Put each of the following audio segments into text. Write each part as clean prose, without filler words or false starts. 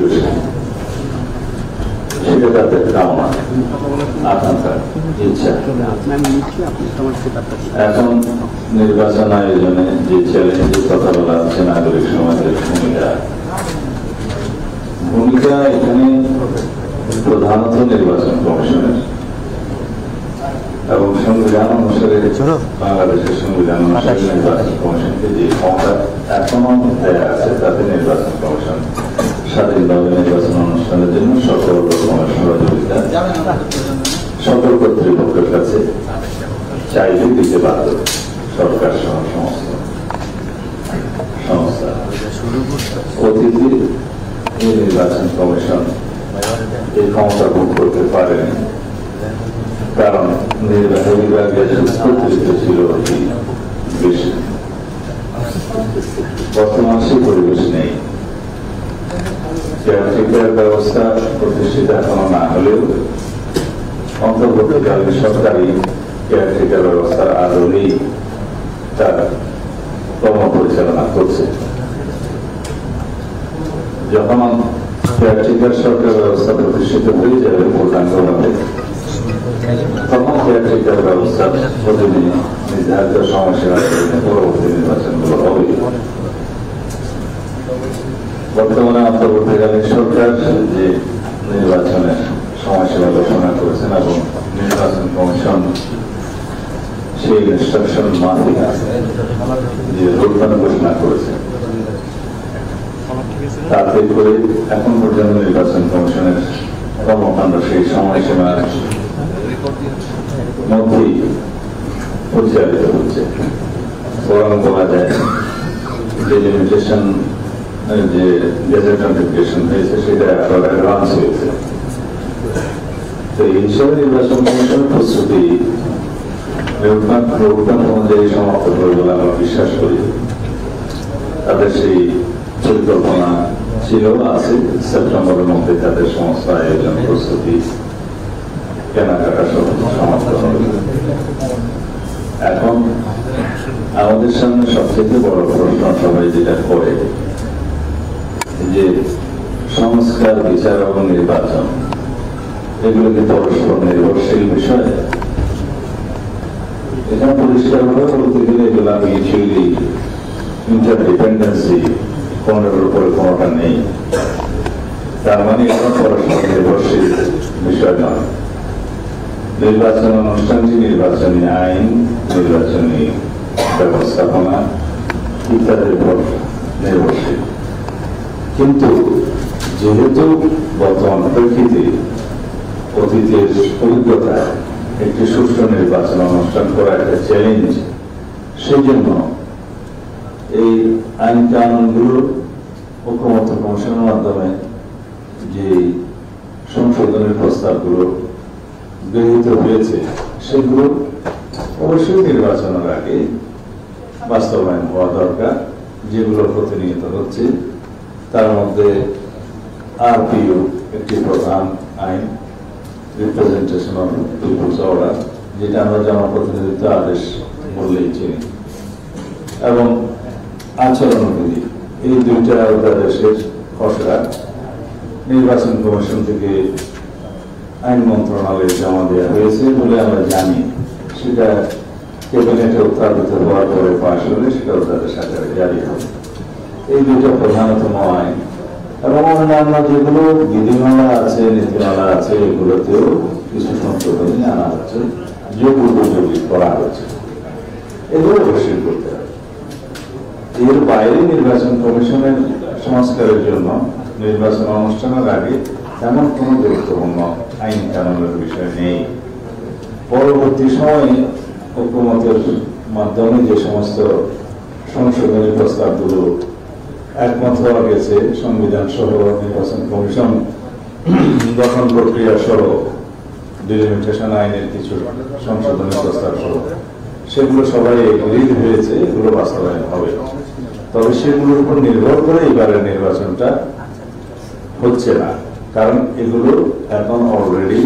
পরিবেশ সেটা তাদের কামনা, আকাঙ্ক্ষা, ইচ্ছা। এখন নির্বাচন আয়োজনে যে চ্যালেঞ্জের কথা বলা হচ্ছে নাগরিক সমাজের ভূমিকা এখানে প্রধানত নির্বাচন কমিশনের এবং সংবিধান অনুসারে বাংলাদেশের সংবিধান অনুসারে নির্বাচন কমিশনকে যে ক্ষমতা এখনো দেয়া আছে তাতে নির্বাচন কমিশন স্বাধীনভাবে নির্বাচন অনুষ্ঠানের জন্য সকল রকমের সহযোগিতা সকল কর্তৃপক্ষের কাছে চাইলে দিতে বাধ্য। সরকার সহ সমস্ত সংস্থা অতীতে এই নির্বাচন কমিশন এই ক্ষমতা ভোগ করতে পারেনি, কারণ নির্বাহী বিভাগের কর্তৃত্ব ছিল অতি বেশি। বর্তমান সেই পরিবেশ নেই। কেয়ারটেকার ব্যবস্থা প্রতিষ্ঠিত এখনো না হলেও অন্তর্বর্তীকালীন সরকারি কেয়ারটেকার ব্যবস্থার আদলেই তার কর্ম পরিচালনা করছে। যখন কেয়ারটেকার সরকার ব্যবস্থা প্রতিষ্ঠিত হয়ে যাবে পূর্ণাঙ্গভাবে, তখন কেয়ারটেকার ব্যবস্থার অধীনে নির্ধারিত সময়সীমা পরবর্তী নির্বাচনগুলো হবে। বর্তমানে অন্তর্বর্তীকালীন সরকার যে নির্বাচনের সময়সীমা ঘোষণা করেছেন এবং নির্বাচন কমিশন সেই ইনস্ট্রাকশন মাফিক যে রোডম্যাপ ঘোষণা করেছে, তাতে করে এখন পর্যন্ত নির্বাচন কমিশনের কর্মকাণ্ড সেই সময়সীমার মধ্যেই পরিচালিত হচ্ছে। বরং বলা যায় যে লিমিটেশন যে গেজেট নোটিফিকেশন হয়েছে সেটা অ্যাডভান্স হয়েছে। তো এই হিসাবে নির্বাচন কমিশনের প্রস্তুতি রোডম্যাপ অনুযায়ী সমাপ্ত হবে বলে আমরা বিশ্বাস করি। তাদের সেই পরিকল্পনা ছিল, আছে। সেপ্টেম্বরের মধ্যে তাদের সমস্ত আয়োজন প্রস্তুতি কেনাকাটা সব সমাপ্ত হবে। এখন আমাদের সামনে সবথেকে বড় প্রশ্ন সবাই যেটা করে যে সংস্কার, বিচার এবং নির্বাচন এগুলো কি পরস্পর নির্ভরশীল বিষয়? এখানে পরিষ্কারভাবে বলতে গেলে এগুলো মিউচুয়ালি ইন্টারডিপেন্ডেন্সি, কোনটার উপরে কোনটা নেই। তার মানে এটা পরস্পর নির্ভরশীল বিষয় নয়। নির্বাচন অনুষ্ঠানটি নির্বাচনী আইন, নির্বাচনী ব্যবস্থাপনা ইত্যাদির উপর নির্ভরশীল। কিন্তু যেহেতু বর্তমান প্রেক্ষিতে অতীতের অভিজ্ঞতায় একটি সুষ্ঠু নির্বাচন অনুষ্ঠান করা একটা চ্যালেঞ্জ, সেই জন্য এই আইন কানুনগুলো ঐক্যমত্য কমিশনের মাধ্যমে যে সংশোধনের প্রস্তাবগুলো গৃহীত হয়েছে সেগুলো অবশ্যই নির্বাচনের আগে বাস্তবায়ন হওয়া দরকার। যেগুলো প্রতিনিয়ত হচ্ছে তার মধ্যে আরপিইউ একটি প্রধান আইন, রিপ্রেজেন্টেশন অফ পিপলস অর্ডার, যেটা আমরা জনপ্রতিনিধিত্ব আদেশ বললেই চিনি, এবং আচরণবিধি, এই দুইটা অধ্যাদেশের খসড়া নির্বাচন কমিশন থেকে আইন মন্ত্রণালয়ে জমা দেওয়া হয়েছে বলে আমরা জানি। সেটা ক্যাবিনেটে উত্থাপিত হওয়ার পরে পাশ হলে সেটা অধ্যাদেশ আকারে জারি হবে। এই দুইটা প্রধানতম আইন এবং অন্যান্য যেগুলো বিধিমালা আছে, নীতিমালা আছে, এগুলোতেও কিছু সংশোধনী আনা হচ্ছে, যোগ উপযোগী করা হচ্ছে। এগুলো অবশ্যই করতে হবে। এর বাইরে নির্বাচন কমিশনের সংস্কারের জন্য নির্বাচন অনুষ্ঠানের আগে তেমন কোনো গুরুত্বপূর্ণ আইন কানুনের বিষয় নেই। পরবর্তী সময়ে ঐক্যমতের মাধ্যমে যে সমস্ত সংশোধনী প্রস্তাবগুলো একমত হওয়া গেছে, সংবিধান সহ নির্বাচন কমিশন গঠন প্রক্রিয়া সহ ডিলিমিটেশন আইনের কিছু সংশোধনী প্রস্তাব সহ, সেগুলো সবাই এগ্রিড হয়েছে, এগুলো বাস্তবায়ন হবে। তবে সেগুলোর উপর নির্ভর করে এবারের নির্বাচনটা হচ্ছে না, কারণ এগুলো এখন অলরেডি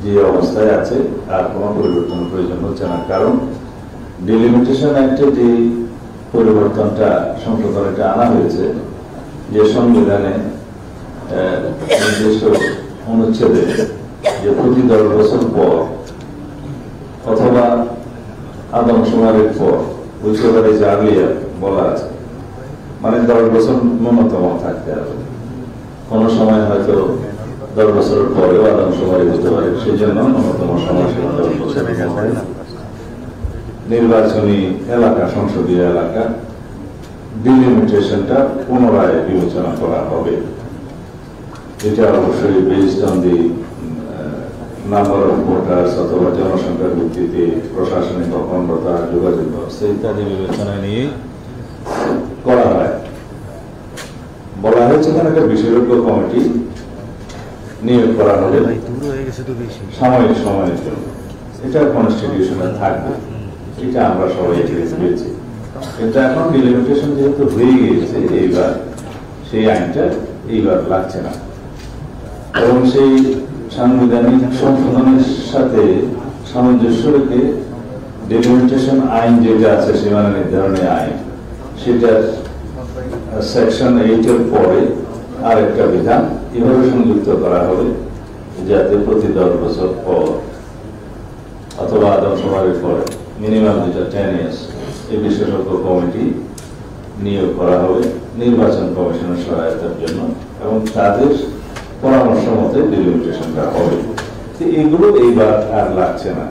যে অবস্থায় আছে আর কোনো পরিবর্তনের প্রয়োজন হচ্ছে না। কারণ ডিলিমিটেশন অ্যাক্টে যে পরিবর্তনটা, সংশোধনীটা আনা হয়েছে, যে সংবিধানে নির্দিষ্ট অনুচ্ছেদে যে প্রতি 10 বছর পর অথবা আদমশুমারির পর বুঝতে জাগলিয়া বলা আছে, মানে 10 বছর ন্যূনতম থাকতে হবে। কোন সময় হয়তো 10 বছরের পরেও আদমশুমারি হতে পারে, সেই জন্য ন্যূনতম সময়সীমা 10 বছর। নির্বাচনী এলাকা, সংসদীয় এলাকা ডিলিমিটেশনটা পুনরায় বিবেচনা করা হবে, যেটা অবশ্যই based on the number of voters অথবা জনসংখ্যার ভিত্তিতে প্রশাসনিক অখণ্ডতা, যোগাযোগ ব্যবস্থা ইত্যাদি বিবেচনায় নিয়ে করা হয়। বলা হয়েছে এখানে একটা বিশেষজ্ঞ কমিটি নিয়োগ করা হবে সাময়িক সময়ের জন্য। এটা কনস্টিটিউশনে থাকবে, এটা আমরা সবাই পেয়েছি। কিন্তু এখন ডিলিমিটেশন যেহেতু হয়ে গিয়েছে, এইবার সেই আইনটা এইবার লাগছে না, এবং সেই সাংবিধানিক সংশোধনের সাথে সামঞ্জস্য রেখে ডিলিমিটেশন আইন যেটা আছে, সীমানা নির্ধারণী আইন, সেটার সেকশন 8 পরে আর একটা বিধান এভাবে সংযুক্ত করা হবে, যাতে প্রতি 10 বছর পর অথবা আদমশুমারির পরে মিনিমাম যেটা 10 ইয়ার্স এই বিশেষজ্ঞ কমিটি নিয়োগ করা হবে নির্বাচন কমিশনের সহায়তার জন্য, এবং তাদের পরামর্শ মতে ডিলিমিটেশনটা হবে। এগুলো এইবার আর লাগছে না।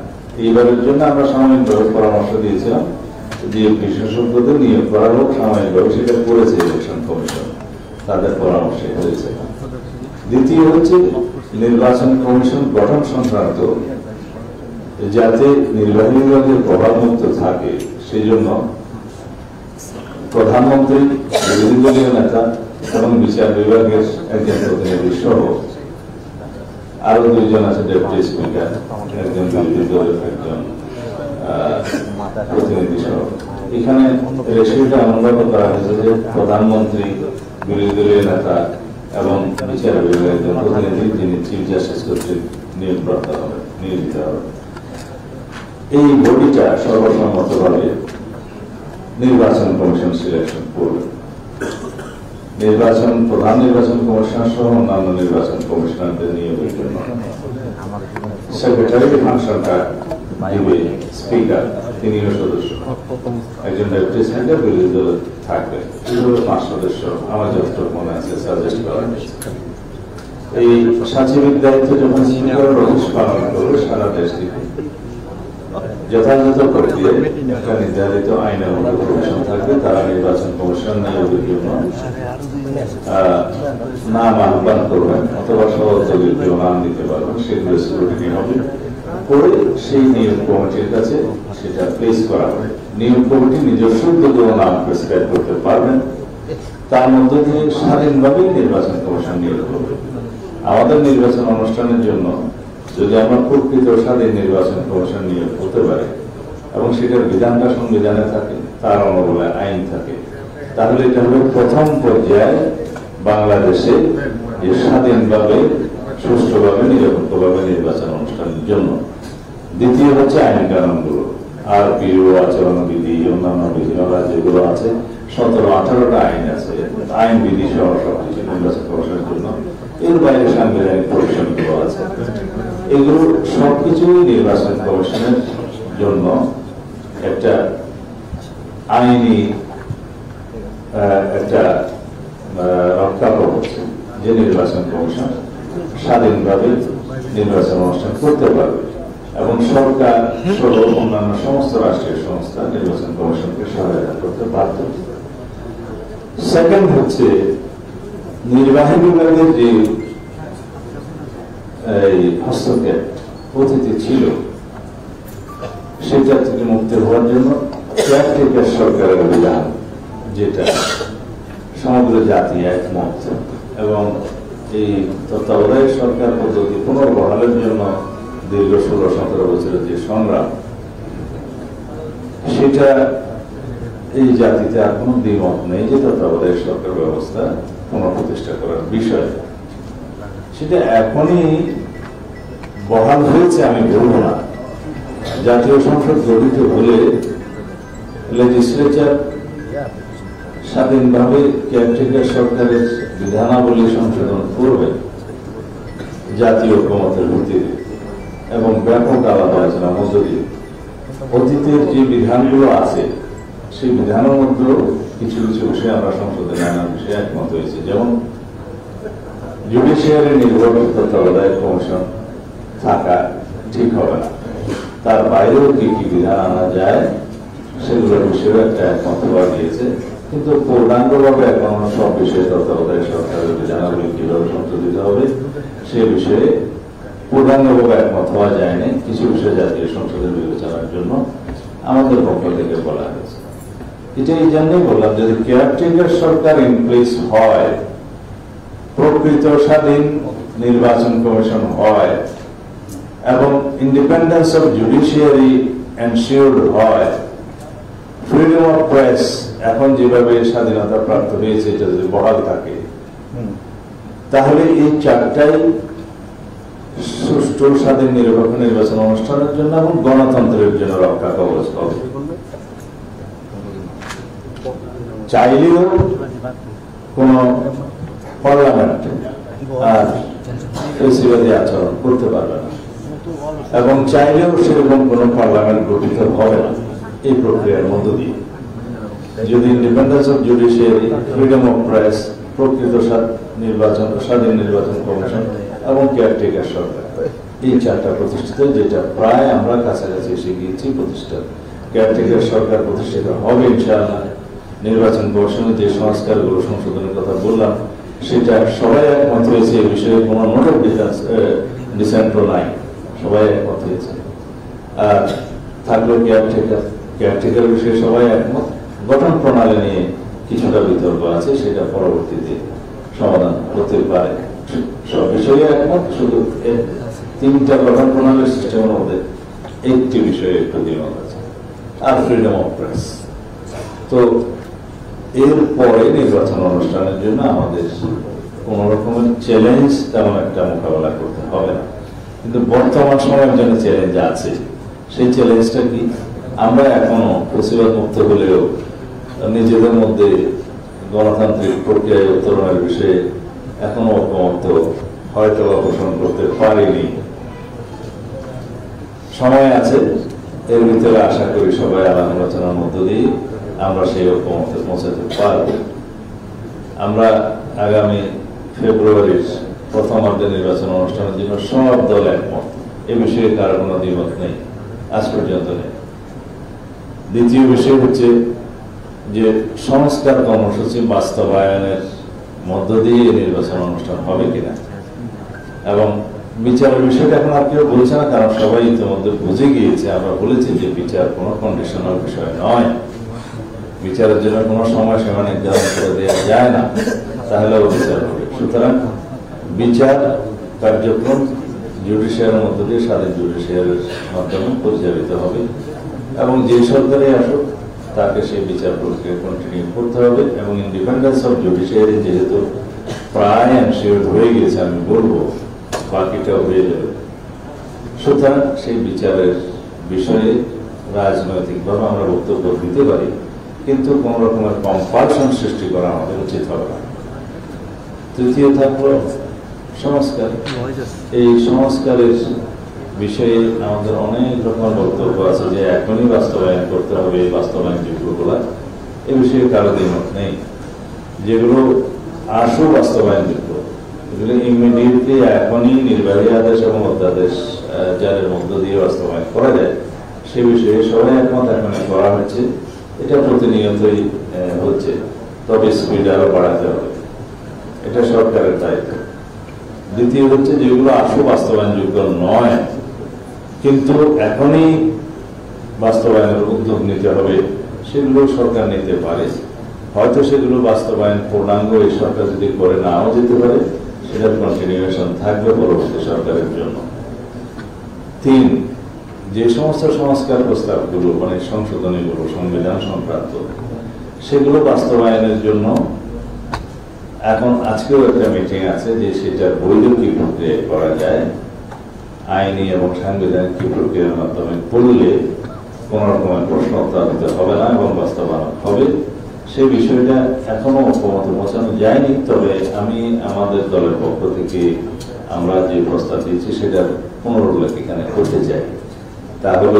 এইবারের জন্য আমরা সাময়িকভাবে পরামর্শ দিয়েছিলাম যে বিশেষজ্ঞদের নিয়োগ করা হোক সাময়িকভাবে, সেটা করেছে ইলেকশন কমিশন, তাদের পরামর্শে হয়েছে। দ্বিতীয় হচ্ছে নির্বাচন কমিশন গঠন সংক্রান্ত, যাতে নির্বাহী বিভাগের প্রভাবমুক্ত থাকে সেই জন্য প্রধানমন্ত্রী, বিরোধী দলীয় নেতা এবং বিচার বিভাগের একজন প্রতিনিধি সহ আরো 2 জন আছে, ডেপুটি স্পিকার, একজন বিরোধী দলের একজন প্রতিনিধি সহ। এখানে রেশিওটা এমনভাবে করা হয়েছে যে প্রধানমন্ত্রী, বিরোধী দলীয় নেতা এবং বিচার বিভাগের একজন প্রতিনিধি, যিনি চিফ জাস্টিস কর্তৃক নিয়োজিত হবে। এই বডিটা সর্বসম্মতভাবে নির্বাচন কমিশন সিলেকশন করবে। প্রধান নির্বাচন কমিশনার সহ অন্যান্য নির্বাচন কমিশনারদের নিয়োগের জন্য সেক্রেটারি ফাংশনটা দিবে স্পিকার, তিনিও সদস্য, একজন ডেপুটি স্পিকার বিরোধী দল থাকবে, 5 সদস্য আমার যতটুকু মনে আছে সাজেস্ট করা হয়েছে। এই সচিবের দায়িত্ব যখন সিনিয়র অফিস পালন করবে সারা দেশ থেকে যথাযথ প্রক্রিয়ায় একটা নির্ধারিত আইনের মধ্যে কমিশন থাকবে, তারা নির্বাচন কমিশন নিয়োগের জন্য নাম আহ্বান করবেন অথবা সহযোগী কেউ নাম দিতে পারবেন, সেগুলো স্ক্রুটিনি হবে করে সেই নিয়োগ কমিটির কাছে সেটা প্লেস করা হবে। নিয়োগ কমিটি নিজস্ব উদ্যোগেও নাম প্রেসক্রাইব করতে পারবেন, তার মধ্য দিয়ে স্বাধীনভাবে নির্বাচন কমিশন নিয়োগ করবে। আমাদের নির্বাচন অনুষ্ঠানের জন্য যদি আমরা প্রকৃত স্বাধীন নির্বাচন কমিশন নিয়োগ করতে পারি এবং সেটার বিধানটা সংবিধানে থাকে, তার অনুকূলে আইন থাকে, তাহলে এটা হলো প্রথম পর্যায়ে বাংলাদেশে যে স্বাধীনভাবে, সুষ্ঠুভাবে, নিরপেক্ষভাবে নির্বাচন অনুষ্ঠানের জন্য। দ্বিতীয় হচ্ছে আইন কানুনগুলো, আরপিও, আচরণ বিধি, অন্যান্য বিধিমালা যেগুলো আছে, 17-18টা আইন আছে, আইন বিধি সহ সবকিছু নির্বাচন কমিশনের জন্য। এর বাইরে সাংবিধানিক পরিষদগুলো আছে, এগুলো সবকিছুই নির্বাচন কমিশনের জন্য একটা আইনি একটা রক্ষা কবচ, যে নির্বাচন কমিশন স্বাধীনভাবে নির্বাচন অনুষ্ঠান করতে পারবে এবং সরকার সহ অন্যান্য সমস্ত রাষ্ট্রীয় সংস্থা নির্বাচন কমিশনকে সহায়তা করতে বাধ্য। সেকেন্ড হচ্ছে নির্বাহী বিভাগের যে হস্তক্ষেপ অতীতে ছিল, সেটা থেকে মুক্তি হওয়ার জন্য কেয়ারটেকার সরকারের বিধান, যেটা সমগ্র জাতি একমত, এবং এই তত্ত্বাবধায়ক সরকার পদ্ধতি পুনর্বহালের জন্য দীর্ঘ 16-17 বছরের যে সংগ্রাম, সেটা এই জাতিতে আর কোনো দ্বিমত নেই যে তত্ত্বাবধায়ক সরকার ব্যবস্থা পুনঃপ্রতিষ্ঠা করার বিষয়। সেটা এখনই বহাল হয়েছে আমি বলবো না। জাতীয় সংসদ গঠিত হলে লেজিসলেচার স্বাধীনভাবে কেয়ারটেকার সরকারের বিধানাবলী সংশোধন করবে, জাতীয় ঐক্যমতের ভিত্তিতে এবং ব্যাপক আলাপ আলোচনার মধ্য দিয়ে অতীতের যে বিধানগুলো আছে সেই বিধানের মধ্যেও কিছু কিছু বিষয়ে আমরা সংসদে নানা বিষয়ে একমত হয়েছে। যেমন জুডিশিয়ারি নির্ভরশীল তত্ত্বাবধায়ক কমিশন থাকা ঠিক হবে না, তার বাইরেও কি কি বিধান আনা যায় সেগুলোর বিষয়ে একটা একমত হওয়া গিয়েছে। কিন্তু পূর্ণাঙ্গভাবে এখন সব বিষয়ে তত্ত্বাবধায়ক সরকারের বিধানাবলী কিভাবে সংশোধিত হবে সে বিষয়ে পূর্ণাঙ্গভাবে একমত হওয়া যায়নি। কিছু বিষয়ে জাতীয় সংসদের বিবেচনার জন্য আমাদের পক্ষ থেকে বলা হয়েছে। এটা এই জন্যই বললাম, যদি কেয়ারটেকার সরকার ইন প্লেস হয়, প্রকৃত স্বাধীন নির্বাচন কমিশন হয় এবং ইন্ডিপেন্ডেন্স অফ জুডিশিয়ারি এনশিওরড হয়, ফ্রিডম অফ প্রেস এখন যেভাবে স্বাধীনতা প্রাপ্ত হয়েছে এটা যদি বহাল থাকে, তাহলে এই চারটাই সুষ্ঠু স্বাধীন নিরপেক্ষ নির্বাচন অনুষ্ঠানের জন্য এবং গণতন্ত্রের জন্য রক্ষা কবচ হবে। চাইলেও কোন পার্লামেন্ট আর ফেসিবাদী আচরণ করতে পারবে না এবং চাইলেও সেরকম কোন পার্লামেন্ট গঠিত হবে না এই প্রক্রিয়ার মধ্য দিয়ে। যদি independence of judiciary, freedom of press, প্রকৃত স্বাধীন নির্বাচন কমিশন এবং কেয়ারটেকার সরকার, এই চারটা প্রতিষ্ঠিত, যেটা প্রায় আমরা কাছাকাছি এসে গিয়েছি প্রতিষ্ঠা। কেয়ারটেকার সরকার প্রতিষ্ঠিত হবে ইনশাআল্লাহ। নির্বাচন কমিশনের যে সংস্কারগুলো সংশোধনের কথা বললাম সেটা সবাই একমত হয়েছে, এই বিষয়ে কোনো নোট অফ ডিসেন্টও নাই, সবাই একমত হয়েছে। আর থাকলো কেয়ারটেকার বিষয়ে সবাই একমত। গঠন প্রণালী নিয়ে কিছুটা বিতর্ক আছে, সেটা পরবর্তীতে সমাধান হতে পারে। সব বিষয়ে একমত, শুধু তিনটা গঠন প্রণালীর সিস্টেমের মধ্যে একটি বিষয়ে একটু দ্বিমত আছে, আর ফ্রিডম অফ প্রেস। তো এরপরে নির্বাচন অনুষ্ঠানের জন্য আমাদের কোন রকমের চ্যালেঞ্জ তেমন একটা মোকাবেলা করতে হবে না। কিন্তু বর্তমান সময়ের জন্য চ্যালেঞ্জ আছে। সেই চ্যালেঞ্জটা কি? আমরা এখনো ফেসিবাদ মুক্ত হলেও নিজেদের মধ্যে গণতান্ত্রিক প্রক্রিয়ায় উত্তরণের বিষয়ে এখনো ঐক্যমত্য হয়তো পোষণ করতে পারিনি। সময় আছে, এর ভিতরে আশা করি সবাই আলাপ আলোচনার মধ্য দিয়ে আমরা সেই ঐক্যমত্যে পৌঁছাতে পারব। আমরা আগামী ফেব্রুয়ারির প্রথমার্ধে নির্বাচন অনুষ্ঠানের জন্য সব দল একমত, এ বিষয়ে কারো কোনো দ্বিমত নেই, আজ পর্যন্ত নেই। দ্বিতীয় বিষয় হচ্ছে যে সংস্কার কর্মসূচি বাস্তবায়নের মধ্য দিয়ে নির্বাচন অনুষ্ঠান হবে কিনা, এবং বিচারের বিষয়টা এখন আর কেউ বলছে না, কারণ সবাই ইতিমধ্যে বুঝে গিয়েছে। আমরা বলেছি যে বিচার কোনো কন্ডিশনাল বিষয় নয়, বিচারের জন্য কোনো সময়সীমা নির্ধারণ করে দেওয়া যায় না, তাহলেও বিচার হবে। সুতরাং বিচার কার্যক্রম জুডিশিয়ারের মধ্য দিয়ে স্বাধীন জুডিশিয়ারের মাধ্যমে পরিচালিত হবে এবং যে সরকারে আসুক তাকে সেই বিচার প্রক্রিয়া কন্টিনিউ করতে হবে। এবং ইন্ডিপেন্ডেন্স অফ জুডিশিয়ারি যেহেতু প্রায় এনশিওর হয়ে গেছে, আমি বলবো বাকিটাও হয়ে যাবে। সুতরাং সেই বিচারের বিষয়ে রাজনৈতিকভাবে আমরা বক্তব্য দিতে পারি, কিন্তু কোন রকমের কম্পালশন সৃষ্টি করা আমাদের উচিত হবে না। তৃতীয় থাকলো সংস্কার। এই সংস্কারের বিষয়ে আমাদের অনেক রকম বক্তব্য আছে যে এখনই বাস্তবায়ন করতে হবে, এই বাস্তবায়ন যোগ্যগুলা, এ বিষয়ে কারো দ্বিমত নেই। যেগুলো আশু বাস্তবায়নযোগ্য, এগুলো ইমিডিয়েটলি এখনই নির্বাহী আদেশ এবং অধ্যাদেশ জারির মধ্য দিয়ে বাস্তবায়ন করা যায়, সে বিষয়ে সবাই একমত এখনই করা হচ্ছে। এটা প্রতিনিয়তই হচ্ছে, তবে স্পিড আরো বাড়াতে হবে, এটা সরকারের দায়িত্ব। দ্বিতীয় হচ্ছে যেগুলো আশু বাস্তবায়নযোগ্য নয় কিন্তু এখনই বাস্তবায়নের উদ্যোগ নিতে হবে, সেগুলো সরকার নিতে পারে। হয়তো সেগুলো বাস্তবায়ন পূর্ণাঙ্গ এই সরকার যদি করে নাও যেতে পারে, সেটার কন্টিনিউশন থাকবে পরবর্তী সরকারের জন্য। 3, যে সমস্ত সংস্কার প্রস্তাবগুলো মানে সংশোধনীগুলো সংবিধান সংক্রান্ত, সেগুলো বাস্তবায়নের জন্য এখন আজকেও একটা মিটিং আছে যে সেটার বৈধ কি প্রক্রিয়া করা যায়, আইনি এবং সাংবিধানিক কি প্রক্রিয়ার মাধ্যমে করলে কোন রকমের প্রশ্ন উত্থাপিত হবে না এবং বাস্তবায়ন হবে। সেই বিষয়টা এখনো ঐক্যমতে পৌঁছানো যায়নি, তবে আমি আমাদের দলের পক্ষ থেকে আমরা যে প্রস্তাব দিচ্ছি সেটার পুনরুল্লেখ এখানে করতে চাই। তা হল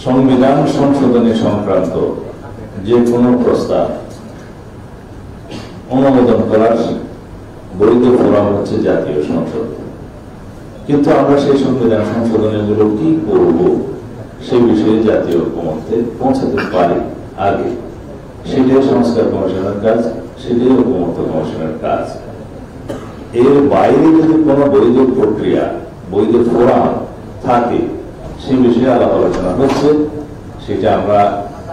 সংবিধান সংশোধনী সংক্রান্ত যে কোনো প্রস্তাব অনুমোদন করার বৈধ ফোরাম হচ্ছে জাতীয় সংসদ। কিন্তু আমরা সেই সংবিধান সংশোধনীগুলো কি করব সেই বিষয়ে জাতীয় ঐকমত্যে পৌঁছাতে পারি আগে। সেটাই সংস্কার কমিশনের কাজ, সেটাই ঐকমত্য কমিশনের কাজ। এর বাইরে যদি কোনো বৈধ প্রক্রিয়া, বৈধ ফোরাম থাকে সেই বিষয়ে আলাপ আলোচনা হচ্ছে, সেটা আমরা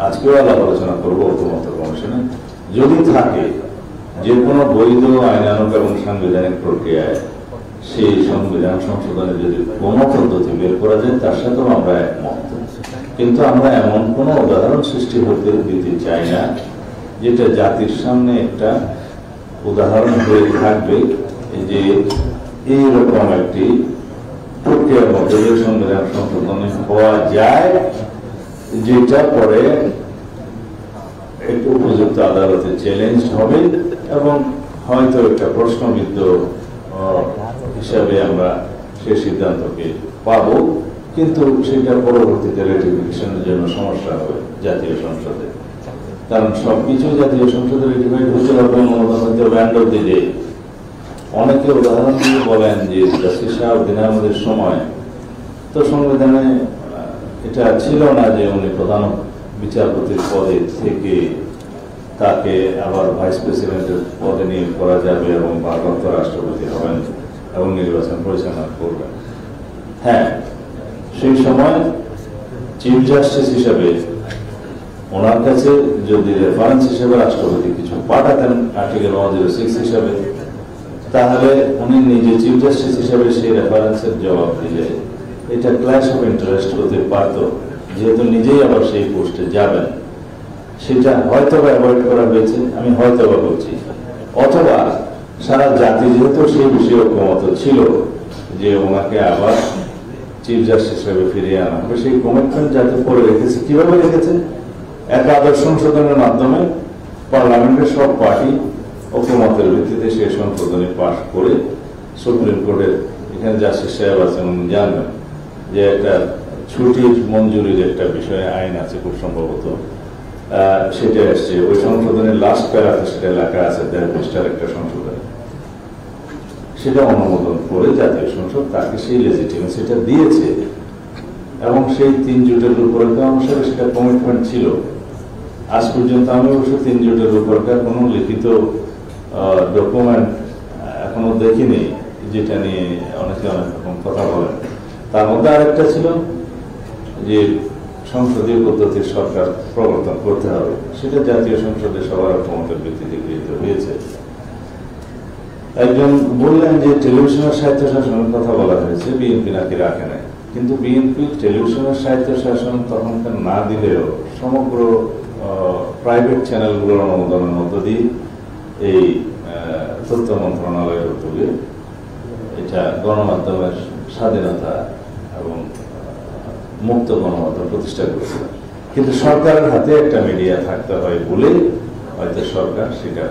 আজকেও আলাপ আলোচনা করবো ঐকমত্য কমিশনে। যদি থাকে যে কোনো বৈধ আইনানুগ এবং সাংবিধানিক প্রক্রিয়ায় সেই সংবিধান সংশোধনে যদি কোনো পদ্ধতি বের করা যায় তার সাথেও আমরা একমত। কিন্তু আমরা এমন কোনো উদাহরণ সৃষ্টি হতে দিতে চাই না যেটা জাতির সামনে একটা উদাহরণ হয়ে থাকবে যে এইরকম একটি প্রক্রিয়ার মধ্যে যে সংবিধান সংশোধনী হওয়া যায়, যেটা পরে একটু উপযুক্ত আদালতে চ্যালেঞ্জ হবে এবং হয়তো একটা প্রশ্নবিদ্ধ হিসাবে আমরা সে সিদ্ধান্তকে পাব, কিন্তু সেটা পরবর্তীতে রেটিফিকেশনের জন্য সমস্যা হবে জাতীয় সংসদে। কারণ সবকিছু জাতীয় সংসদে রেটিফাইড হতে হবে, অনুমোদন হতে হবে এন্ড অফ দি ডে। অনেকে উদাহরণ দিয়ে বলেন যে জাস্টিস শাহাবুদ্দিন আহমেদের সময় তো সংবিধানে এটা ছিল না যে উনি প্রধান বিচারপতির পদে থেকে তাকে আবার ভাইস প্রেসিডেন্টের পদে নিয়োগ করা যাবে এবং ভারপ্রাপ্ত রাষ্ট্রপতি হবেন এবং নির্বাচন পরিচালনা করবেন। হ্যাঁ, সেই সময় চিফ জাস্টিস হিসেবে ওনার কাছে যদি রেফারেন্স হিসেবে রাষ্ট্রপতি কিছু পাঠাতেন আর্টিকেল 106 হিসাবে, তাহলে উনি নিজে চিফ জাস্টিস হিসেবে সেই রেফারেন্সের জবাব দিলে এটা ক্ল্যাশ অফ ইন্টারেস্ট হতে পারত, যেহেতু নিজেই আবার সেই পোস্টে যাবেন। সেটা হয়তো অ্যাভয়েড করা হয়েছে, আমি হয়তো বা বলছি, অথবা সারা জাতি যেহেতু সেই বিষয়ে ঐকমত্য ছিল যে ওনাকে আবার চিফ জাস্টিস হিসেবে ফিরিয়ে আনা হবে, সেই কমিটমেন্ট জাতি করে রেখেছে। কিভাবে রেখেছে? একাদশ সংশোধনের মাধ্যমে পার্লামেন্টের সব পার্টি ঐকমত্যের ভিত্তিতে সেই সংশোধনী পাশ করে সুপ্রিম কোর্টের এখানে জাস্টিস সাহেব আছেন, উনি জানবেন যে একটা ছুটির মঞ্জুরির একটা বিষয়ে আইন আছে খুব সম্ভবত, সেটা এসছে ওই সংশোধনের লাস্ট প্যারাতে সেটা লেখা আছে 1.5 পৃষ্ঠার একটা সংশোধনী। সেটা অনুমোদন করে জাতীয় সংসদ তাকে সেই লেজিটিমেসিটা দিয়েছে এবং সেই 3 জোটের রূপরেখা অনুসারে সেটা কমিটমেন্ট ছিল। আজ পর্যন্ত আমি অবশ্য 3 জোটের রূপরেখার কোনো লিখিত ডকুমেন্ট এখনো দেখিনি, যেটা নিয়ে অনেকে অনেক রকম কথা বলেন। তার মধ্যে আরেকটা ছিল যে সংসদীয় পদ্ধতির সরকার প্রবর্তন করতে হবে, সেটা জাতীয় সংসদে সবার ঐকমত্যের ভিত্তিতে গৃহীত হয়েছে। একজন বললেন যে টেলিভিশনের স্বায়ত্তশাসনের কথা বলা হয়েছে, বিএনপি নাকি রাখে নাই। কিন্তু বিএনপি টেলিভিশনের স্বায়ত্তশাসন তখনকার না দিলেও সমগ্র প্রাইভেট চ্যানেলগুলোর অনুমোদনের মধ্য দিয়ে এই তথ্য মন্ত্রণালয়ের উদ্যোগে এটা গণমাধ্যমের স্বাধীনতা এবং মুক্ত গণমাধ্যম প্রতিষ্ঠা করেছিল। কিন্তু সরকারের হাতে একটা মিডিয়া থাকতে হয় বলে হয়তো সরকার সেটা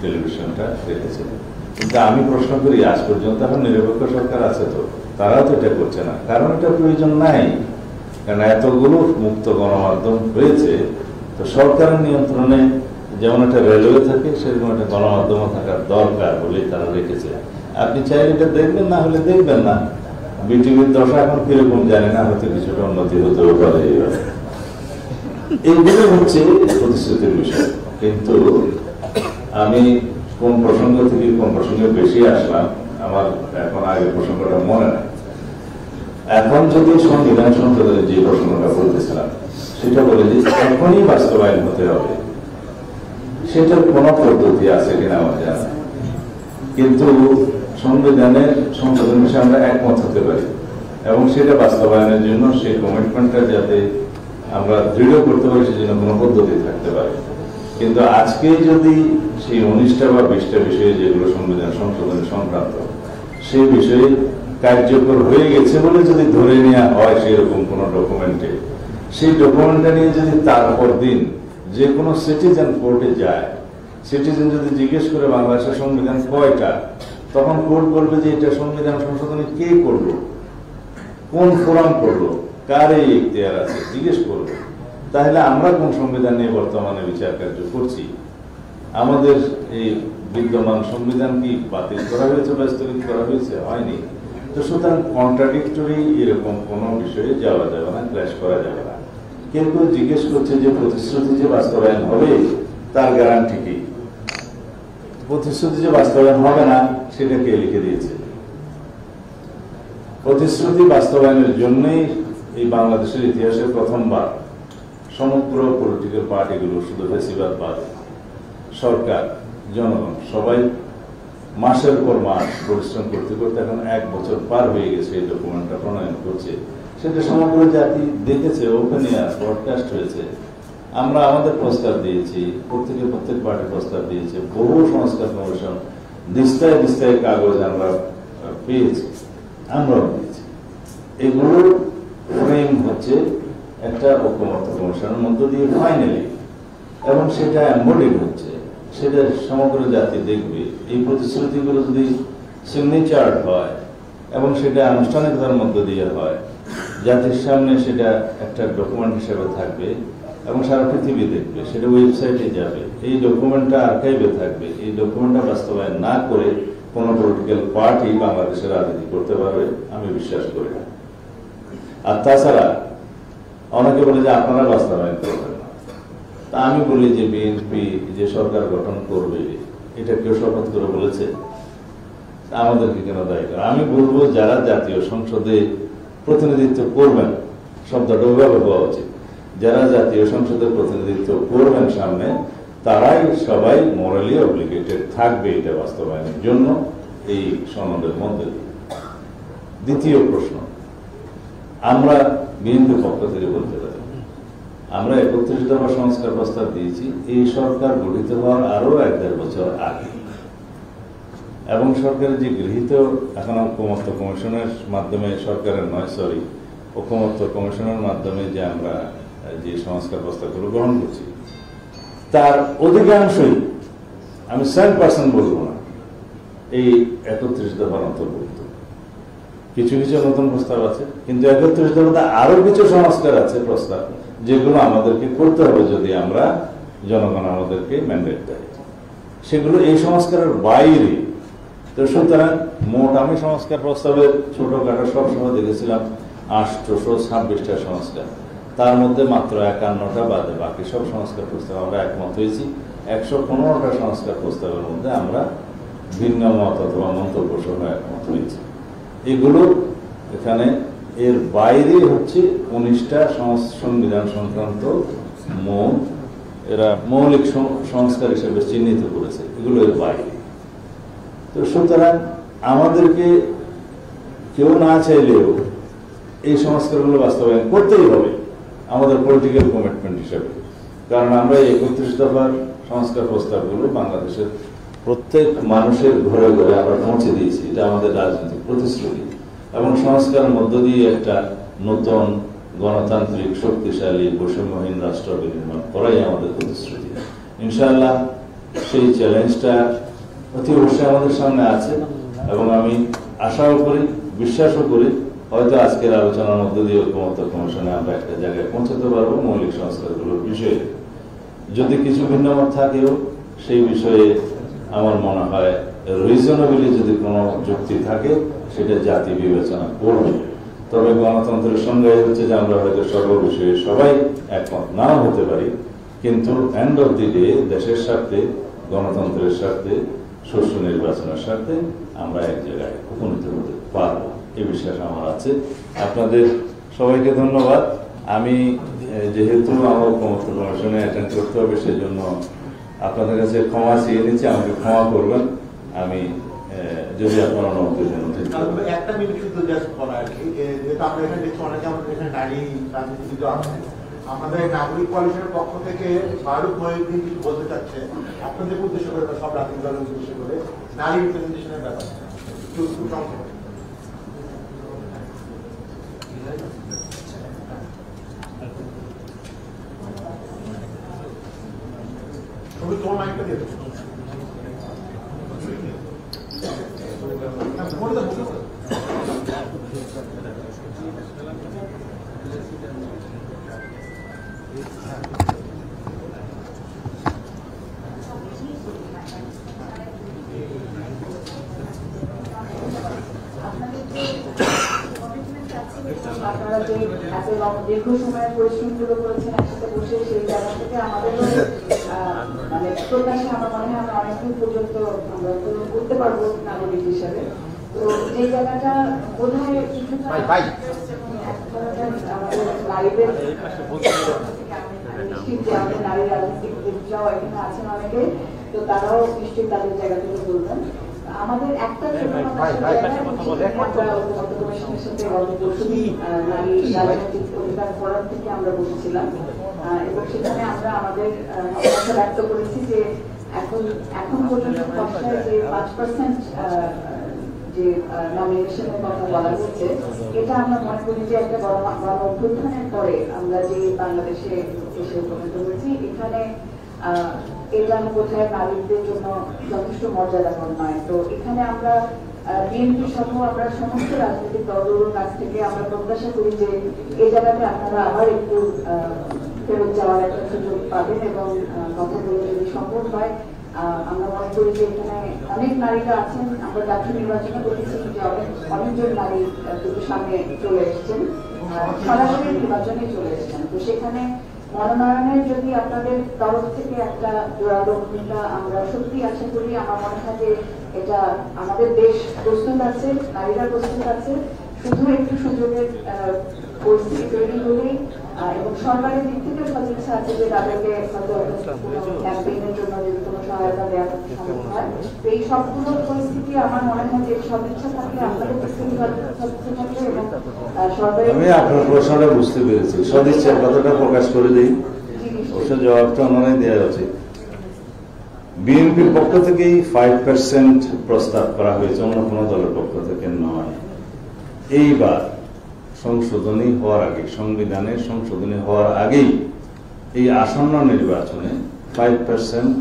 টেলিভিশনটা রেখেছে। কিন্তু আমি প্রশ্ন করি, আজ পর্যন্ত এখন নিরপেক্ষ সরকার আছে তো, তারাও তো এটা করছে না, কারণ এটা প্রয়োজন নাই। কারণ এতগুলো মুক্ত গণমাধ্যম হয়েছে, তো সরকারের নিয়ন্ত্রণে যেমন একটা রেলওয়ে থাকে সেরকম একটা গণমাধ্যমও থাকার দরকার বলেই তারা রেখেছে। আপনি চাইলে এটা দেখবেন, না হলে দেখবেন না। বিটিভির দশা এখন কিরকম জানি না, হয়তো কিছুটা উন্নতি হতেও পারে। এইগুলো হচ্ছে প্রতিশ্রুতির বিষয়। কিন্তু আমি কোন প্রসঙ্গ থেকে কোন প্রসঙ্গে বেশি আসলাম আমার এখন আগের প্রসঙ্গটা মনে নাই। এখন যদি সংবিধান সংশোধনের যে প্রসঙ্গটা বলতেছিলাম সেটা বলে যে এখনই বাস্তবায়ন হতে হবে, সেটার কোন পদ্ধতি আছে কিনা আমার জানা। কিন্তু সংবিধানের সংশোধন বিষয়ে আমরা একমত হতে পারি এবং সেটা বাস্তবায়নের জন্য সেই কমিটমেন্টটা যাতে আমরা দৃঢ় করতে পারি সেজন্য কোনো পদ্ধতি থাকতে পারে। কিন্তু আজকে যদি সেই 19টা বা 20টা বিষয়ে যেগুলো সংবিধান সংশোধন সংক্রান্ত সেই বিষয়ে কার্যকর হয়ে গেছে বলে যদি ধরে নেওয়া হয় সেরকম কোন ডকুমেন্টে, সেই ডকুমেন্টটা নিয়ে যদি তারপর দিন যে কোনো সিটিজেন কোর্টে যায়, সিটিজেন যদি জিজ্ঞেস করে বাংলাদেশের সংবিধান কয়টা, তখন কোর্ট বলবে যে এটা সংবিধান সংশোধনী কে করলো, কোন ফোরাম করলো, কার এই এখতিয়ার আছে, জিজ্ঞেস করবে। তাহলে আমরা কোন সংবিধান নিয়ে বর্তমানে বিচার কার্য করছি? আমাদের এই বিদ্যমান সংবিধান কি বাতিল করা হয়েছে বা স্থগিত করা হয়েছে? হয়নি। তো সুতরাং কন্ট্রাডিক্টরি এরকম কোনো বিষয়ে যাওয়া যাবে না, ক্ল্যাশ করা যাবে না। কিন্তু জিজ্ঞেস করছে যে প্রতিশ্রুতি যে বাস্তবায়ন হবে তার গ্যারান্টি কি? প্রতিশ্রুতি যে বাস্তবায়ন হবে না সেটা কে লিখে দিয়েছে? প্রতিশ্রুতি বাস্তবায়নের জন্যই এই বাংলাদেশের ইতিহাসে প্রথমবার সমগ্র পলিটিক্যাল পার্টিগুলো, শুধু ফেসিবাদ বাদ, সরকার, জনগণ সবাই মাসের পর মাস পরিশ্রম করতে করতে এখন 1 বছর পার হয়ে গেছে এই ডকুমেন্টটা প্রণয়ন করছে। সেটা সমগ্র জাতি দেখেছে, ওপেন এয়ার ব্রডকাস্ট হয়েছে। আমরা আমাদের প্রস্তাব দিয়েছি, প্রত্যেক পার্টি প্রস্তাব দিয়েছে, বহু সংস্কার কমিশন দিস্তায় দিস্তায় কাগজ আমরা পেয়েছি, আমরাও দিয়েছি। এগুলো ফ্রেম হচ্ছে একটা ঐকমত্য কমিশনের মধ্য দিয়ে ফাইনালি, এবং সেটা এমবডিড হচ্ছে, সেটা সমগ্র জাতি দেখবে। এই প্রতিশ্রুতিগুলো যদি সিগনেচার হয় এবং সেটা আনুষ্ঠানিকতার মধ্য দিয়ে হয়, জাতির সামনে সেটা একটা ডকুমেন্ট হিসেবে থাকবে এবং সারা পৃথিবী দেখবে, সেটা ওয়েবসাইটে যাবে, এই ডকুমেন্টটা আর্কাইভে থাকবে। এই ডকুমেন্টটা বাস্তবায়ন না করে কোনো পলিটিক্যাল পার্টি বাংলাদেশের রাজনীতি করতে পারবে আমি বিশ্বাস করি না। আর তাছাড়া অনেকে বলে যে আপনারা বাস্তবায়ন করবেন না। তা আমি বলি যে বিএনপি যে সরকার গঠন করবে এটা কেউ শপথ করে বলেছে? আমাদেরকে কেন দায়ী করে? আমি বলবো যারা জাতীয় সংসদে প্রতিনিধিত্ব করবেন, শব্দটা ওইভাবে হওয়া উচিত, যারা জাতীয় সংসদে প্রতিনিধিত্ব করবেন সামনে, তারাই সবাই মোরালি অব্লিগেটেড থাকবে এটা বাস্তবায়নের জন্য এই সনদের মধ্যে দিয়ে। দ্বিতীয় প্রশ্ন, আমরা বিএনপি পক্ষ থেকে বলতে পারি, আমরা 31 দফা সংস্কার প্রস্তাব দিয়েছি এই সরকার গঠিত হওয়ার আরো 1-1.5 বছর আগে, এবং সরকারের যে গৃহীত এখন ঐকমত্য কমিশনের মাধ্যমে, সরকারের নয় সরি ঐকমত্য কমিশনের মাধ্যমে যে আমরা যে সংস্কার প্রস্তাবগুলো গ্রহণ করছি তার অধিকাংশই, আমি 100% বলবো না, এই 31 দফার অন্তর্ভুক্ত। কিছু কিছু নতুন প্রস্তাব আছে, কিন্তু 31 দফাতে আরো কিছু সংস্কার আছে প্রস্তাব, যেগুলো আমাদেরকে করতে হবে যদি আমরা, জনগণ আমাদেরকে ম্যান্ডেট দেয়, সেগুলো এই সংস্কারের বাইরে। তো সুতরাং মোট আমি সংস্কার প্রস্তাবের ছোটখাটো সবসময় দেখেছিলাম 826টা সংস্কার, তার মধ্যে মাত্র 51টা বাদে বাকি সব সংস্কার প্রস্তাব আমরা একমত হয়েছি। 115টা সংস্কার প্রস্তাবের মধ্যে আমরা ভিন্ন মত অথবা মন্তব্য সহ একমত হয়েছি। এগুলো এখানে এর বাইরে হচ্ছে 19টা সংবিধান সংক্রান্ত এরা মৌলিক সংস্কার হিসেবে চিহ্নিত করেছে, এগুলো এর বাইরে। তো সুতরাং আমাদেরকে কেউ না চাইলেও এই সংস্কারগুলো বাস্তবায়ন করতেই হবে আমাদের পলিটিক্যাল কমিটমেন্ট হিসেবে, কারণ আমরা এই 31 দফার সংস্কার প্রস্তাবগুলো বাংলাদেশের প্রত্যেক মানুষের ঘরে ঘরে আমরা পৌঁছে দিয়েছি, এটা আমাদের রাজনৈতিক প্রতিশ্রুতি। এবং সংস্কারের মধ্য দিয়ে একটা নতুন গণতান্ত্রিক শক্তিশালী বৈষম্যহীন রাষ্ট্র বিনির্মাণ করাই আমাদের প্রতিশ্রুতি। ইনশাআল্লাহ সেই চ্যালেঞ্জটা অতি অবশ্যই আমাদের সামনে আছে, এবং আমি আশাও করি, বিশ্বাসও করি, হয়তো আজকের আলোচনার মধ্য দিয়ে ঐকমত্য কমিশনে আমরা একটা জায়গায় পৌঁছাতে পারবো মৌলিক সংস্কারগুলোর বিষয়ে। যদি কিছু ভিন্নমত থাকেও সেই বিষয়ে আমার মনে হয় রিজনেবলি যদি কোনো যুক্তি থাকে সেটা জাতি বিবেচনা করবে। তবে গণতন্ত্রের সঙ্গে হচ্ছে যে আমরা হয়তো সর্ববিষয়ে সবাই একমত নাও হতে পারি, কিন্তু এন্ড অফ দি ডে দেশের স্বার্থে, গণতন্ত্রের স্বার্থে, সুষ্ঠু নির্বাচনের স্বার্থে আমরা এক জায়গায় উপনীত হতে পারবো, এই বিশ্বাস আমার আছে। আপনাদের সবাইকে ধন্যবাদ। আমি যেহেতু আমার ঐকমত্য কমিশনে অ্যাটেন্ড করতে হবে, সেজন্য আপনাদের কাছে ক্ষমা চেয়ে নিচ্ছি, আমাকে ক্ষমা করবেন। আমি যদি আপনারা অনুমতি দেন একটা মিনিট শুধু জাস্ট করা আর কি, যেহেতু আমরা এখানে দেখছি অনেকে আমাদের এখানে নারী রাজনীতিবিদ আছেন, আমাদের নাগরিক কোয়ালিশনের পক্ষ থেকে ফারুক মহিউদ্দিন কিছু বলতে চাচ্ছে আপনাদের উদ্দেশ্য করে, সব রাজনৈতিক দলের উদ্দেশ্য করে নারী রিপ্রেজেন্টেশনের ব্যাপারে খুব সংক্ষেপে। তোমার মাইকটা দিয়ে আপনারা যে এত দীর্ঘ সময়ের পরিশ্রমগুলো করেছেন একসাথে বসে, সেই জায়গা থেকে আমাদের মানে প্রত্যাশা আমার মনে হয় আমরা অনেকদিন পর্যন্ত আমরা পূরণ করতে পারবো নাগরিক হিসাবে। তো যে জায়গাটা বোধ হয় কিছুটা আমাদের নারীদের নিশ্চিত যে আমাদের নারী রাজনৈতিক দিকটাও এখানে আছেন অনেকে, তো তারাও নিশ্চয়ই তাদের জায়গা থেকে বলবেন। আমাদের একটা কমিশনের সাথে গত পরশুদিন নারী রাজনৈতিক অধিকার ফোরাম থেকে আমরা বসেছিলাম এবং সেখানে আমরা আমাদের আশা ব্যক্ত করেছি যে এখন পর্যন্ত খসড়ায় যে 5% যে নমিনেশনের কথা বলা হচ্ছে, এটা আমরা মনে করি যে একটা গণ অভ্যুত্থানের পরে আমরা যে বাংলাদেশে এসে উপনীত হয়েছি, এখানে এটা বোধহয় নারীদের জন্য যথেষ্ট মর্যাদাপূর্ণ নয়। তো এখানে আমরা বিএনপি সহ আমরা সমস্ত রাজনৈতিক দলগুলোর কাছ থেকে আমরা প্রত্যাশা করি যে এই জায়গাতে আপনারা আবার একটু ফেরত যাওয়ার একটা সুযোগ পাবেন এবং কথাগুলো যদি সম্ভব হয়। আমরা মনে করি যে এখানে অনেক নারীরা আছেন, আমরা জাতীয় নির্বাচনে করেছি যে অনেকজন নারী কিন্তু সামনে চলে এসেছেন, সরাসরি নির্বাচনে চলে এসেছেন। তো সেখানে মনোনয়নের যদি আপনাদের তরফ থেকে একটা জোরালো ভূমিকা আমরা সত্যি আশা করি, আমার মনে হয় যে এটা আমাদের দেশ প্রস্তুত আছে, নারীরা প্রস্তুত আছে, শুধু একটু সুযোগের পরিস্থিতি তৈরি হলেই এবং সরকারের দিক থেকে সদিচ্ছা আছে যে তাদেরকে হয়তো ক্যাম্পেইনের জন্য যদি কোনো সহায়তা দেওয়া সম্ভব হয়। তো এই সবগুলো পরিস্থিতি আমার মনে হয় যে সদিচ্ছা থাকলে আপনাদের দিক থেকে সদিচ্ছা থাকলে এবং সরকারের। আমি আপনার প্রশ্নটা বুঝতে পেরেছি, সদিচ্ছার কথাটা প্রকাশ করে দিই, অবশ্য জবাবটা ওনারাই দেওয়া উচিত। বিএনপির পক্ষ থেকেই 5% প্রস্তাব করা হয়েছে, অন্য কোনো দলের পক্ষ থেকে নয়। এইবার সংশোধনী হওয়ার আগে, সংবিধানের সংশোধনী হওয়ার আগেই এই আসন্ন নির্বাচনে 5%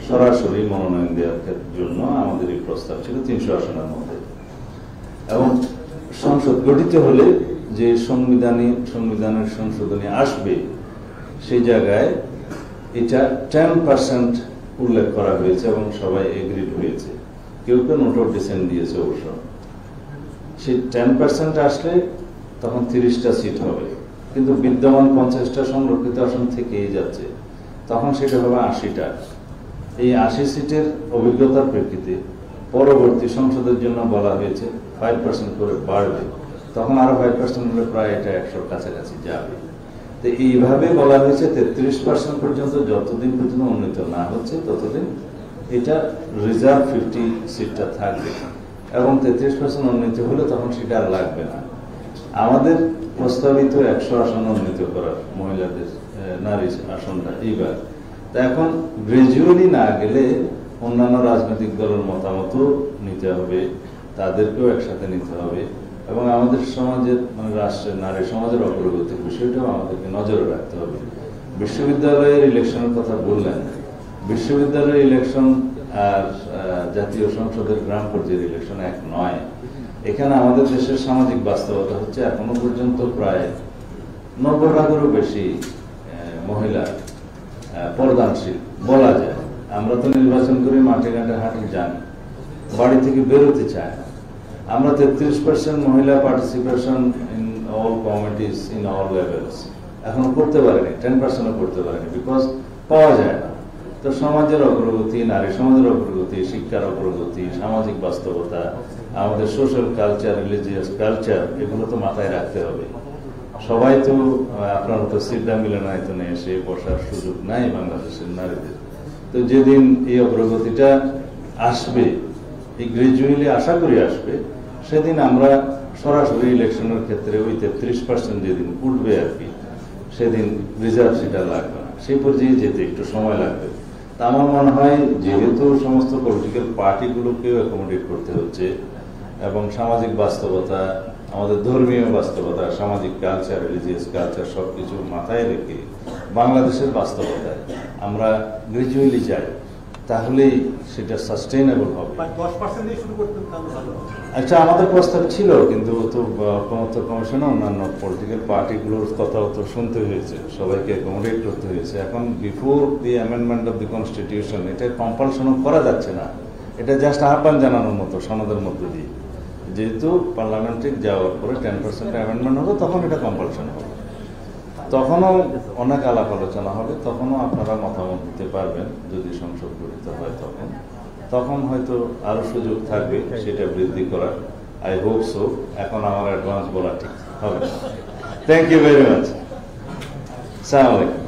সরাসরি মনোনয়ন দেওয়ার জন্য আমাদের এই প্রস্তাব ছিল 300 আসনের মধ্যে। এবং সংসদ গঠিত হলে যে সংবিধানের সংশোধনী আসবে সেই জায়গায় এটা 10% উল্লেখ করা হয়েছে এবং সবাই এগ্রিড হয়েছে, কেউ কেউ নোট অফ ডিসেন্ট দিয়েছে। অবশ্য সেই 10% আসলে তখন 30টা সিট হবে, কিন্তু বিদ্যমান 50টা সংরক্ষিত আসন থেকেই যাচ্ছে, তখন সেটা হবে 80টা। এই 80 সিটের অভিজ্ঞতার প্রেক্ষিতে পরবর্তী সংসদের জন্য বলা হয়েছে 5% করে বাড়বে, তখন আরো 5% হলে প্রায় এটা 100-র কাছাকাছি যাবে। তো এইভাবে বলা হয়েছে 33% পর্যন্ত, যতদিন পর্যন্ত উন্নীত না হচ্ছে ততদিন এটা রিজার্ভ 50 সিটটা থাকবে এবং 33% উন্নীত হলে তখন সেটা আর লাগবে না। আমাদের প্রস্তাবিত 100 আসন উন্নীত করার মহিলাদের নারী আসনটা এইবার, তা এখন গ্রাজুয়ালি না গেলে অন্যান্য রাজনৈতিক দলের মতামতও নিতে হবে, তাদেরকেও একসাথে নিতে হবে এবং আমাদের সমাজের মানে রাষ্ট্রের নারী সমাজের অগ্রগতির বিষয়টাও আমাদেরকে নজরে রাখতে হবে। বিশ্ববিদ্যালয়ের ইলেকশনের কথা বললেন, বিশ্ববিদ্যালয়ের ইলেকশন আর জাতীয় সংসদের গ্রাম পর্যায়ের ইলেকশন এক নয়। এখানে আমাদের দেশের সামাজিক বাস্তবতা হচ্ছে এখনো পর্যন্ত প্রায় 90%-এরও বেশি মহিলা পর্দানশীল বলা যায়। আমরা তো নির্বাচন করে মাঠে ঘাটে হাঁটে জানি, বাড়ি থেকে বেরোতে চায় না। আমরা 33% মহিলা participation in all committees in all levels এখনো করতে পারেনি, 10%ও করতে পারেনি, বিকজ পাওয়া যায় না। তো সমাজের অগ্রগতি, নারী সমাজের অগ্রগতি, শিক্ষার অগ্রগতি, সামাজিক বাস্তবতা, আমাদের সোশ্যাল কালচার, রিলিজিয়াস কালচার, এগুলো তো মাথায় রাখতে হবে। সবাই তো আপনার তো সিদ্ধা মিলনায়তনে এসে বসার সুযোগ নাই বাংলাদেশের নারীদের। তো যেদিন এই অগ্রগতিটা আসবে, এই গ্রাজুয়ালি আশা করি আসবে, সেদিন আমরা সরাসরি ইলেকশনের ক্ষেত্রে ওই 33% যেদিন উঠবে আর কি, সেদিন রিজার্ভ সেটা লাগবে না, সেই পর্যায়ে যেতে একটু সময় লাগবে। তা আমার মনে হয় যেহেতু সমস্ত পলিটিক্যাল পার্টিগুলোকেও অ্যাকোমোডেট করতে হচ্ছে এবং সামাজিক বাস্তবতা, আমাদের ধর্মীয় বাস্তবতা, সামাজিক কালচার, রিলিজিয়াস কালচার সবকিছু মাথায় রেখে বাংলাদেশের বাস্তবতায় আমরা গ্রাজুয়ালি যাই, তাহলেই সেটা সাস্টেইনেবল হবে। 10% দিয়ে শুরু করতেন তাহলে ভালো। আচ্ছা, আমাদের প্রস্তাব ছিল, কিন্তু তো ঐকমত্য কমিশনে অন্যান্য পলিটিক্যাল পার্টিগুলোর কথাও তো শুনতে হয়েছে, সবাইকে অ্যাকোমোডেট করতে হয়েছে। এখন before the amendment of the constitution এটা কম্পালশনও করা যাচ্ছে না, এটা জাস্ট আহ্বান জানানোর মতো সনদের মধ্যে দিয়ে। যেহেতু পার্লামেন্টে যাওয়ার পরে 10% অ্যামেন্ডমেন্ট হবে, তখন এটা কম্পালশন হবে। তখনও অনেক আলাপ আলোচনা হবে, তখনও আপনারা মতামত দিতে পারবেন যদি সংসদ গঠিত হয়। তখন হয়তো আরো সুযোগ থাকবে সেটা বৃদ্ধি করার। I hope so. এখন আমার অ্যাডভান্স বলা ঠিক হবে না। Thank you very much. আসসালামু আলাইকুম।